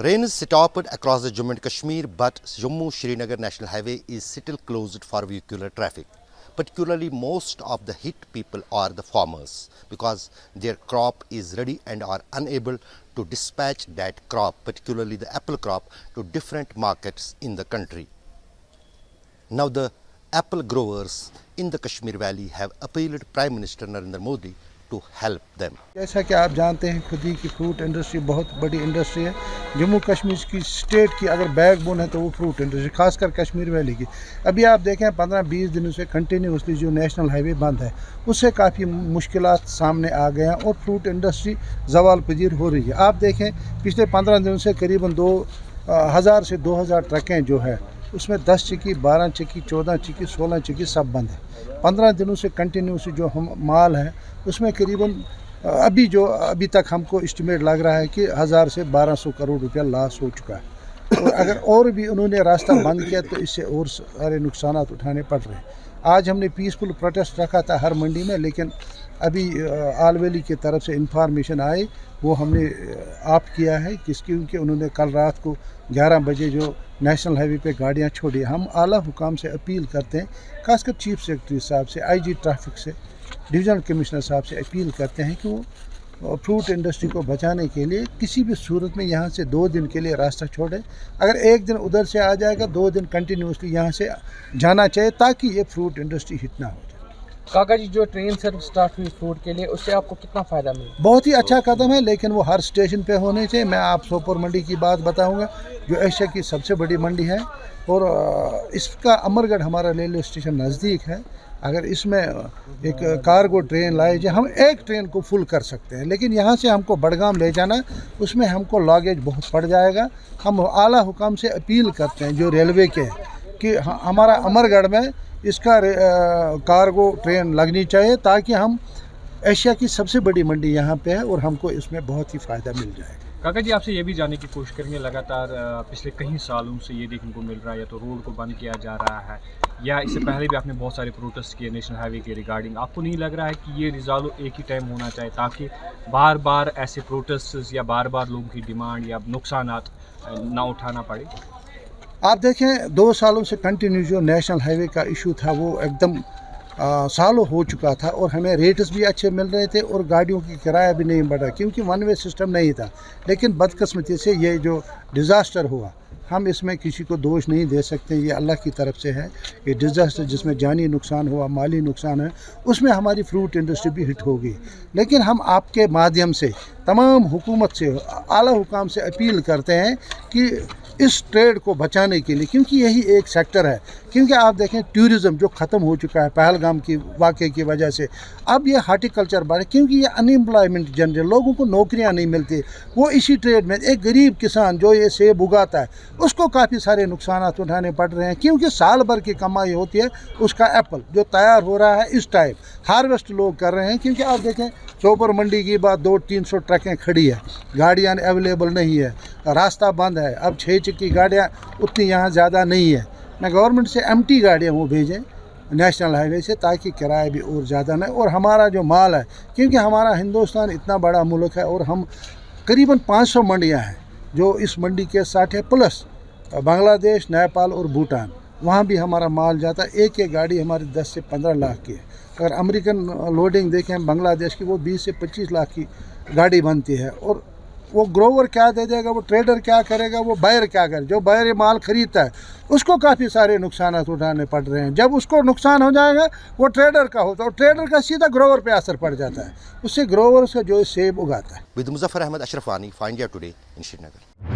Rain is stopped across the Jammu and Kashmir, but Jammu-Srinagar National Highway is still closed for vehicular traffic. Particularly, most of the hit people are the farmers because their crop is ready and are unable to dispatch that crop, particularly the apple crop, to different markets in the country. Now, the apple growers in the Kashmir Valley have appealed Prime Minister Narendra Modi to help them. जैसा कि आप जानते हैं खुद ही की fruit industry बहुत बड़ी industry है। जम्मू कश्मीर की स्टेट की अगर बैकबोन है तो वो फ्रूट इंडस्ट्री, खासकर कश्मीर वैली की। अभी आप देखें 15-20 दिनों से कंटिन्यूसली जो नेशनल हाईवे बंद है उससे काफ़ी मुश्किलात सामने आ गए हैं और फ्रूट इंडस्ट्री ज़वाल पजीर हो रही है। आप देखें पिछले 15 दिनों से करीबन 2000 से 2000 ट्रकें जो है उसमें 10 चक्की, 12 चक्की, 14 चक्की, 16 चक्की सब बंद है। 15 दिनों से कंटिन्यूसली जो हम माल है उसमें करीबन अभी तक हमको एस्टिमेट लग रहा है कि 1000 से 1200 करोड़ रुपया लॉस हो चुका है। और अगर और भी उन्होंने रास्ता बंद किया तो इससे और सारे नुकसान उठाने पड़ रहे हैं। आज हमने पीसफुल प्रोटेस्ट रखा था हर मंडी में, लेकिन अभी आल वैली की तरफ से इंफॉर्मेशन आई वो हमने ऑफ किया है क्योंकि उन्होंने कल रात को 11 बजे जो नेशनल हाईवे पे गाड़ियां छोड़ी। हम आला हुकाम से अपील करते हैं, खासकर चीफ सेक्रेटरी साहब से, आईजी ट्रैफिक से, डिविजनल कमिश्नर साहब से अपील करते हैं कि वो फ्रूट इंडस्ट्री को बचाने के लिए किसी भी सूरत में यहाँ से 2 दिन के लिए रास्ता छोड़े। अगर एक दिन उधर से आ जाएगा 2 दिन कंटिन्यूसली यहाँ से जाना चाहिए ताकि ये फ्रूट इंडस्ट्री हिट ना हो जाए। काका जी, जो ट्रेन सर्विस स्टार्ट हुई फ्रूट के लिए उससे आपको कितना फ़ायदा मिला? बहुत ही अच्छा कदम है, लेकिन वो हर स्टेशन पे होने चाहिए। मैं आप सोपोर मंडी की बात बताऊंगा जो एशिया की सबसे बड़ी मंडी है और इसका अमरगढ़ हमारा रेलवे स्टेशन नज़दीक है। अगर इसमें एक कार्गो ट्रेन लाई जाए हम एक ट्रेन को फुल कर सकते हैं, लेकिन यहाँ से हमको बड़गाम ले जाना उसमें हमको लॉगेज बहुत पड़ जाएगा। हम आला हुकाम से अपील करते हैं जो रेलवे के कि हमारा अमरगढ़ में इसका कार्गो ट्रेन लगनी चाहिए ताकि हम एशिया की सबसे बड़ी मंडी यहाँ पे है और हमको इसमें बहुत ही फ़ायदा मिल जाएगा। काका जी, आपसे ये भी जानने की कोशिश करेंगे, लगातार पिछले कई सालों से ये देखने को मिल रहा है या तो रोड को बंद किया जा रहा है या इससे पहले भी आपने बहुत सारे प्रोटेस्ट किए नेशनल हाईवे के रिगार्डिंग। आपको नहीं लग रहा है कि ये रिजॉल्व एक ही टाइम होना चाहिए ताकि बार बार ऐसे प्रोटेस्ट या बार बार लोगों की डिमांड या नुकसान ना उठाना पड़े? आप देखें 2 सालों से कंटिन्यू जो नेशनल हाईवे का इशू था वो एकदम सालों हो चुका था और हमें रेट्स भी अच्छे मिल रहे थे और गाड़ियों की किराया भी नहीं बढ़ रहा क्योंकि वन वे सिस्टम नहीं था। लेकिन बदकिस्मती से ये जो डिज़ास्टर हुआ हम इसमें किसी को दोष नहीं दे सकते, ये अल्लाह की तरफ से है। ये डिज़ास्टर जिसमें जानी नुकसान हुआ, माली नुकसान है, उसमें हमारी फ्रूट इंडस्ट्री भी हिट हो गई। लेकिन हम आपके माध्यम से तमाम हुकूमत से, आला हुकाम से अपील करते हैं कि इस ट्रेड को बचाने के लिए, क्योंकि यही एक सेक्टर है। क्योंकि आप देखें टूरिज़म जो ख़त्म हो चुका है पहलगाम की वाक़े की वजह से, अब ये हार्टिकल्चर बढ़े क्योंकि ये अनएम्प्लॉयमेंट जनरेट, लोगों को नौकरियां नहीं मिलती। वो इसी ट्रेड में एक गरीब किसान जो ये सेब उगाता है उसको काफ़ी सारे नुकसान उठाने पड़ रहे हैं क्योंकि साल भर की कमाई होती है उसका एप्पल जो तैयार हो रहा है इस टाइम हार्वेस्ट लोग कर रहे हैं। क्योंकि आप देखें सोपोर मंडी की बात 200-300 ट्रकें खड़ी है, गाड़ियाँ अवेलेबल नहीं है, रास्ता बंद है। अब 6 चक्की गाड़ियाँ उतनी यहाँ ज़्यादा नहीं है। मैं गवर्नमेंट से एम्प्टी गाड़ियाँ वो भेजें नेशनल हाईवे से ताकि किराया भी और ज़्यादा नहीं और हमारा जो माल है, क्योंकि हमारा हिंदुस्तान इतना बड़ा मुल्क है और हम करीबन 500 मंडियाँ हैं जो इस मंडी के साथ है, प्लस बांग्लादेश, नेपाल और भूटान, वहाँ भी हमारा माल जाता है। एक गाड़ी हमारी 10 से 15 लाख की है। अगर अमेरिकन लोडिंग देखें बांग्लादेश की वो 20 से 25 लाख की गाड़ी बनती है। और वो ग्रोवर क्या दे देगा, वो ट्रेडर क्या करेगा, वो बायर क्या करे, जो बायर ये माल खरीदता है उसको काफ़ी सारे नुकसान उठाने पड़ रहे हैं। जब उसको नुकसान हो जाएगा वो ट्रेडर का होता है और ट्रेडर का सीधा ग्रोवर पे असर पड़ जाता है, उससे ग्रोवर से जो सेब उगाता है। विद मुजफ्फर अहमद, अशरफ वानी, find India today in Srinagar.